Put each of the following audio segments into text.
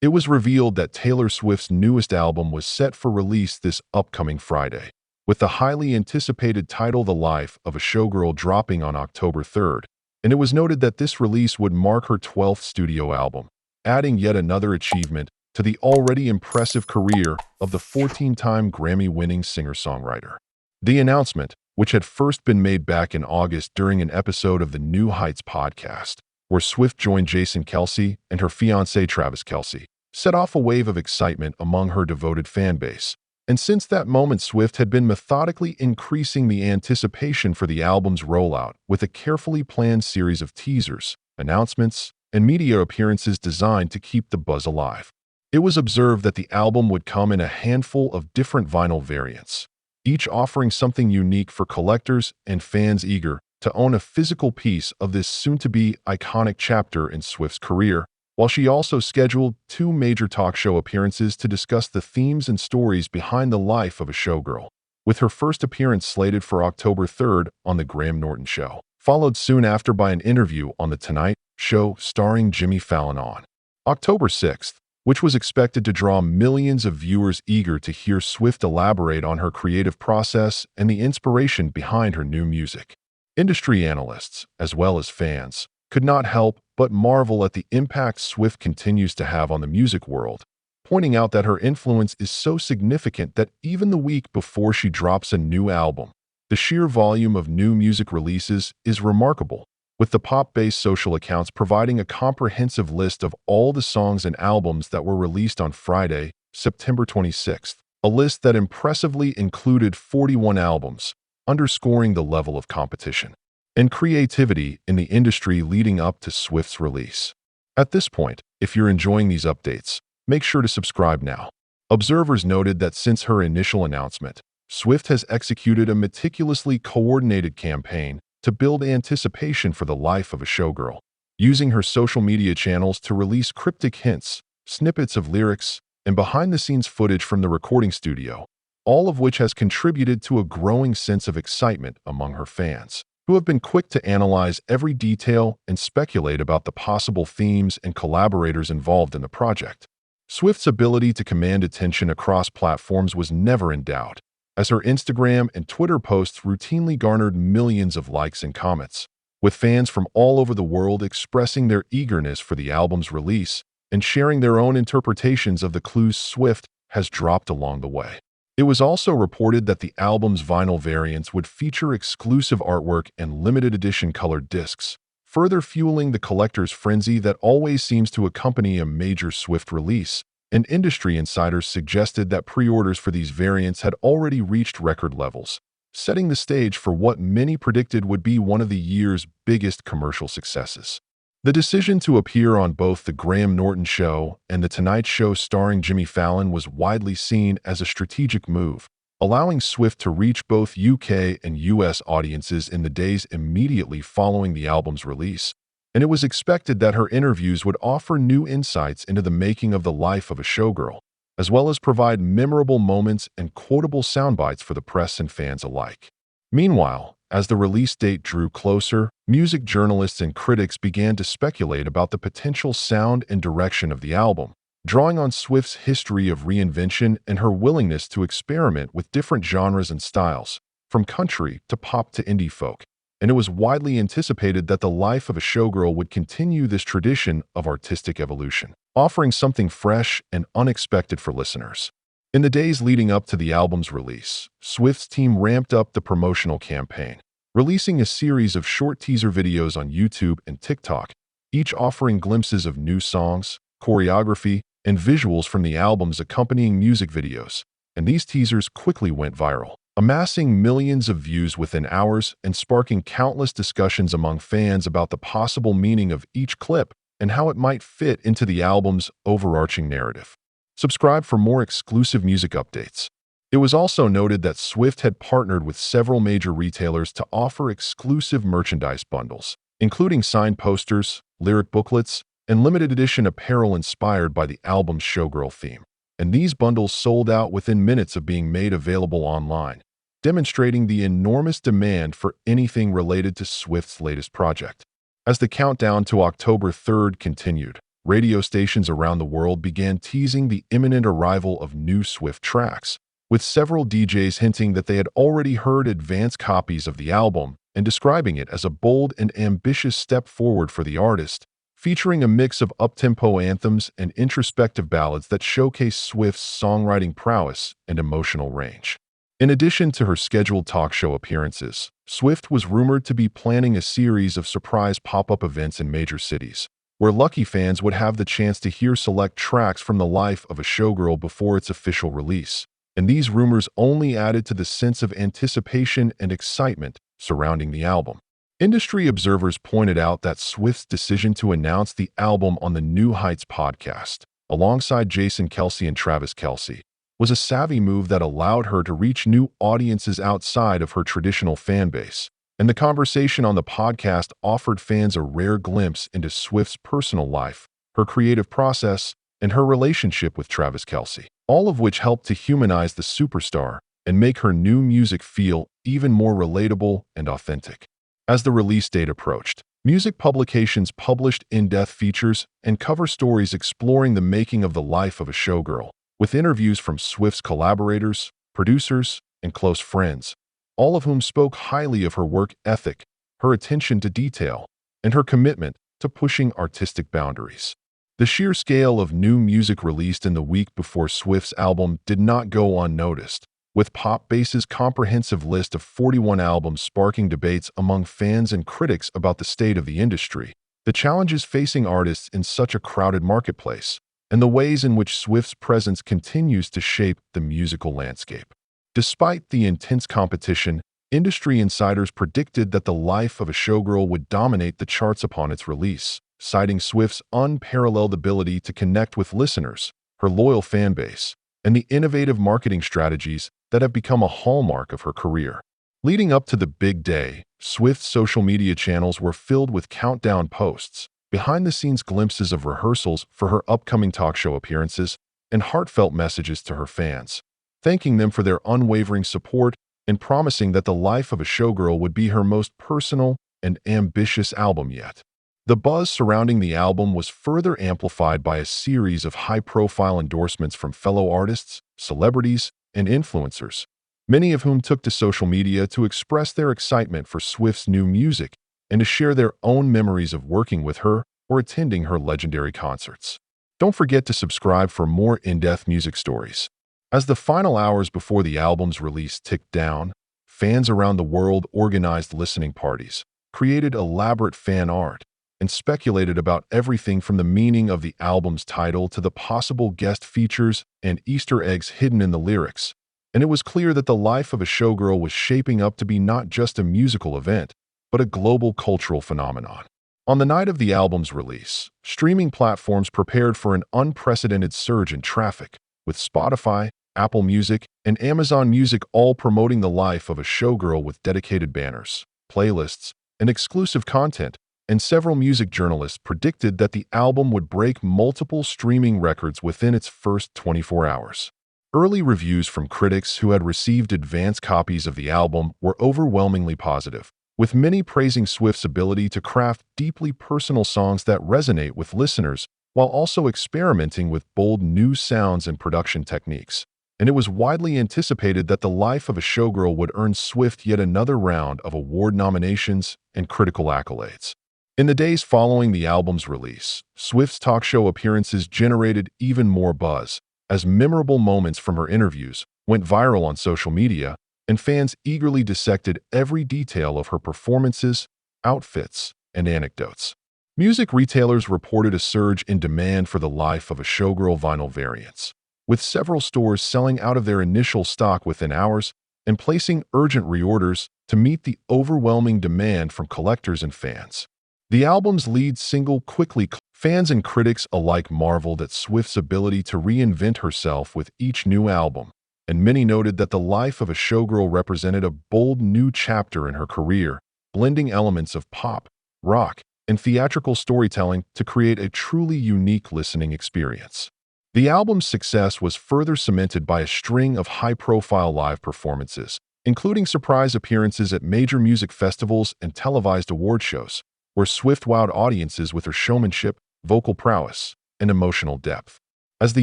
It was revealed that Taylor Swift's newest album was set for release this upcoming Friday, with the highly anticipated title The Life of a Showgirl dropping on October 3rd, and it was noted that this release would mark her 12th studio album, adding yet another achievement to the already impressive career of the 14-time Grammy-winning singer-songwriter. The announcement, which had first been made back in August during an episode of the New Heights podcast, where Swift joined Jason Kelce and her fiancé Travis Kelce, set off a wave of excitement among her devoted fanbase. And since that moment, Swift had been methodically increasing the anticipation for the album's rollout with a carefully planned series of teasers, announcements, and media appearances designed to keep the buzz alive. It was observed that the album would come in a handful of different vinyl variants, each offering something unique for collectors and fans eager to own a physical piece of this soon-to-be iconic chapter in Swift's career, while she also scheduled 2 major talk show appearances to discuss the themes and stories behind the life of a showgirl, with her first appearance slated for October 3rd on The Norton Show, followed soon after by an interview on The Tonight Show starring Jimmy Fallon on October 6th, which was expected to draw millions of viewers eager to hear Swift elaborate on her creative process and the inspiration behind her new music. Industry analysts, as well as fans, could not help but marvel at the impact Swift continues to have on the music world, pointing out that her influence is so significant that even the week before she drops a new album, the sheer volume of new music releases is remarkable, with the pop-based social accounts providing a comprehensive list of all the songs and albums that were released on Friday, September 26th, a list that impressively included 41 albums, underscoring the level of competition and creativity in the industry leading up to Swift's release. At this point, if you're enjoying these updates, make sure to subscribe now. Observers noted that since her initial announcement, Swift has executed a meticulously coordinated campaign to build anticipation for the life of a showgirl, using her social media channels to release cryptic hints, snippets of lyrics, and behind-the-scenes footage from the recording studio, all of which has contributed to a growing sense of excitement among her fans, who have been quick to analyze every detail and speculate about the possible themes and collaborators involved in the project. Swift's ability to command attention across platforms was never in doubt, as her Instagram and Twitter posts routinely garnered millions of likes and comments, with fans from all over the world expressing their eagerness for the album's release and sharing their own interpretations of the clues Swift has dropped along the way. It was also reported that the album's vinyl variants would feature exclusive artwork and limited edition colored discs, further fueling the collector's frenzy that always seems to accompany a major Swift release, and industry insiders suggested that pre-orders for these variants had already reached record levels, setting the stage for what many predicted would be one of the year's biggest commercial successes. The decision to appear on both The Norton Show and The Tonight Show starring Jimmy Fallon was widely seen as a strategic move, allowing Swift to reach both UK and US audiences in the days immediately following the album's release, and it was expected that her interviews would offer new insights into the making of the life of a showgirl, as well as provide memorable moments and quotable soundbites for the press and fans alike. Meanwhile, as the release date drew closer, music journalists and critics began to speculate about the potential sound and direction of the album, drawing on Swift's history of reinvention and her willingness to experiment with different genres and styles, from country to pop to indie folk. And it was widely anticipated that the life of a showgirl would continue this tradition of artistic evolution, offering something fresh and unexpected for listeners. In the days leading up to the album's release, Swift's team ramped up the promotional campaign, releasing a series of short teaser videos on YouTube and TikTok, each offering glimpses of new songs, choreography, and visuals from the album's accompanying music videos, and these teasers quickly went viral, amassing millions of views within hours and sparking countless discussions among fans about the possible meaning of each clip and how it might fit into the album's overarching narrative. Subscribe for more exclusive music updates. It was also noted that Swift had partnered with several major retailers to offer exclusive merchandise bundles, including signed posters, lyric booklets, and limited edition apparel inspired by the album's showgirl theme. And these bundles sold out within minutes of being made available online, demonstrating the enormous demand for anything related to Swift's latest project. As the countdown to October 3rd continued, radio stations around the world began teasing the imminent arrival of new Swift tracks, with several DJs hinting that they had already heard advanced copies of the album and describing it as a bold and ambitious step forward for the artist, featuring a mix of uptempo anthems and introspective ballads that showcase Swift's songwriting prowess and emotional range. In addition to her scheduled talk show appearances, Swift was rumored to be planning a series of surprise pop-up events in major cities, where lucky fans would have the chance to hear select tracks from the life of a showgirl before its official release. And these rumors only added to the sense of anticipation and excitement surrounding the album. Industry observers pointed out that Swift's decision to announce the album on the New Heights podcast, alongside Jason Kelce and Travis Kelce, was a savvy move that allowed her to reach new audiences outside of her traditional fan base. And the conversation on the podcast offered fans a rare glimpse into Swift's personal life, her creative process, and her relationship with Travis Kelce, all of which helped to humanize the superstar and make her new music feel even more relatable and authentic. As the release date approached, music publications published in-depth features and cover stories exploring the making of the life of a showgirl, with interviews from Swift's collaborators, producers, and close friends, all of whom spoke highly of her work ethic, her attention to detail, and her commitment to pushing artistic boundaries. The sheer scale of new music released in the week before Swift's album did not go unnoticed, with Popbase's comprehensive list of 41 albums sparking debates among fans and critics about the state of the industry, the challenges facing artists in such a crowded marketplace, and the ways in which Swift's presence continues to shape the musical landscape. Despite the intense competition, industry insiders predicted that the life of a showgirl would dominate the charts upon its release, citing Swift's unparalleled ability to connect with listeners, her loyal fan base, and the innovative marketing strategies that have become a hallmark of her career. Leading up to the big day, Swift's social media channels were filled with countdown posts, behind-the-scenes glimpses of rehearsals for her upcoming talk show appearances, and heartfelt messages to her fans, thanking them for their unwavering support and promising that the life of a showgirl would be her most personal and ambitious album yet. The buzz surrounding the album was further amplified by a series of high-profile endorsements from fellow artists, celebrities, and influencers, many of whom took to social media to express their excitement for Swift's new music and to share their own memories of working with her or attending her legendary concerts. Don't forget to subscribe for more in-depth music stories. As the final hours before the album's release ticked down, fans around the world organized listening parties, created elaborate fan art, and speculated about everything from the meaning of the album's title to the possible guest features and Easter eggs hidden in the lyrics. And it was clear that the life of a showgirl was shaping up to be not just a musical event, but a global cultural phenomenon. On the night of the album's release, streaming platforms prepared for an unprecedented surge in traffic, with Spotify, Apple Music, and Amazon Music all promoting the life of a showgirl with dedicated banners, playlists, and exclusive content, and several music journalists predicted that the album would break multiple streaming records within its first 24 hours. Early reviews from critics who had received advance copies of the album were overwhelmingly positive, with many praising Swift's ability to craft deeply personal songs that resonate with listeners while also experimenting with bold new sounds and production techniques. And it was widely anticipated that the life of a showgirl would earn Swift yet another round of award nominations and critical accolades. In the days following the album's release, Swift's talk show appearances generated even more buzz, as memorable moments from her interviews went viral on social media, and fans eagerly dissected every detail of her performances, outfits, and anecdotes. Music retailers reported a surge in demand for the Life of a Showgirl vinyl variants, with several stores selling out of their initial stock within hours and placing urgent reorders to meet the overwhelming demand from collectors and fans. The album's lead single quickly fans and critics alike marveled at Swift's ability to reinvent herself with each new album, and many noted that the Life of a Showgirl represented a bold new chapter in her career, blending elements of pop, rock, and theatrical storytelling to create a truly unique listening experience. The album's success was further cemented by a string of high-profile live performances, including surprise appearances at major music festivals and televised award shows, where Swift wowed audiences with her showmanship, vocal prowess, and emotional depth. As the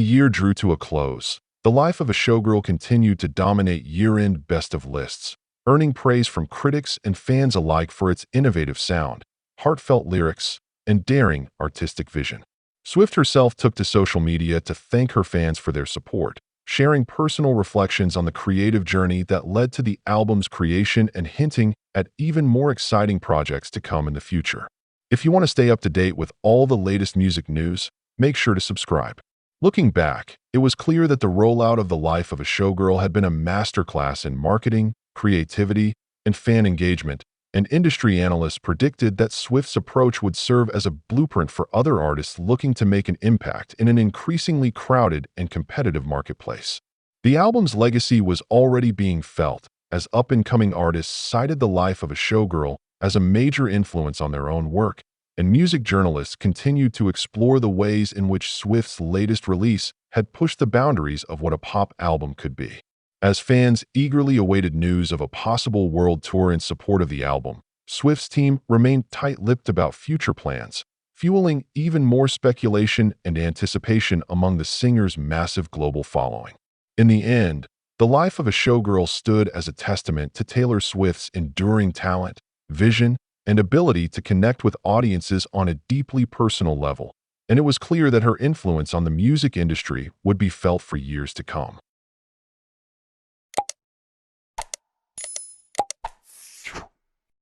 year drew to a close, the life of a showgirl continued to dominate year-end best-of lists, earning praise from critics and fans alike for its innovative sound, heartfelt lyrics, and daring artistic vision. Swift herself took to social media to thank her fans for their support, sharing personal reflections on the creative journey that led to the album's creation and hinting at even more exciting projects to come in the future. If you want to stay up to date with all the latest music news, make sure to subscribe. Looking back, it was clear that the rollout of The Life of a Showgirl had been a masterclass in marketing, creativity, and fan engagement, and industry analysts predicted that Swift's approach would serve as a blueprint for other artists looking to make an impact in an increasingly crowded and competitive marketplace. The album's legacy was already being felt, as up-and-coming artists cited The Life of a Showgirl as a major influence on their own work, and music journalists continued to explore the ways in which Swift's latest release had pushed the boundaries of what a pop album could be. As fans eagerly awaited news of a possible world tour in support of the album, Swift's team remained tight-lipped about future plans, fueling even more speculation and anticipation among the singer's massive global following. In the end, The Life of a Showgirl stood as a testament to Taylor Swift's enduring talent, vision, and ability to connect with audiences on a deeply personal level, and it was clear that her influence on the music industry would be felt for years to come.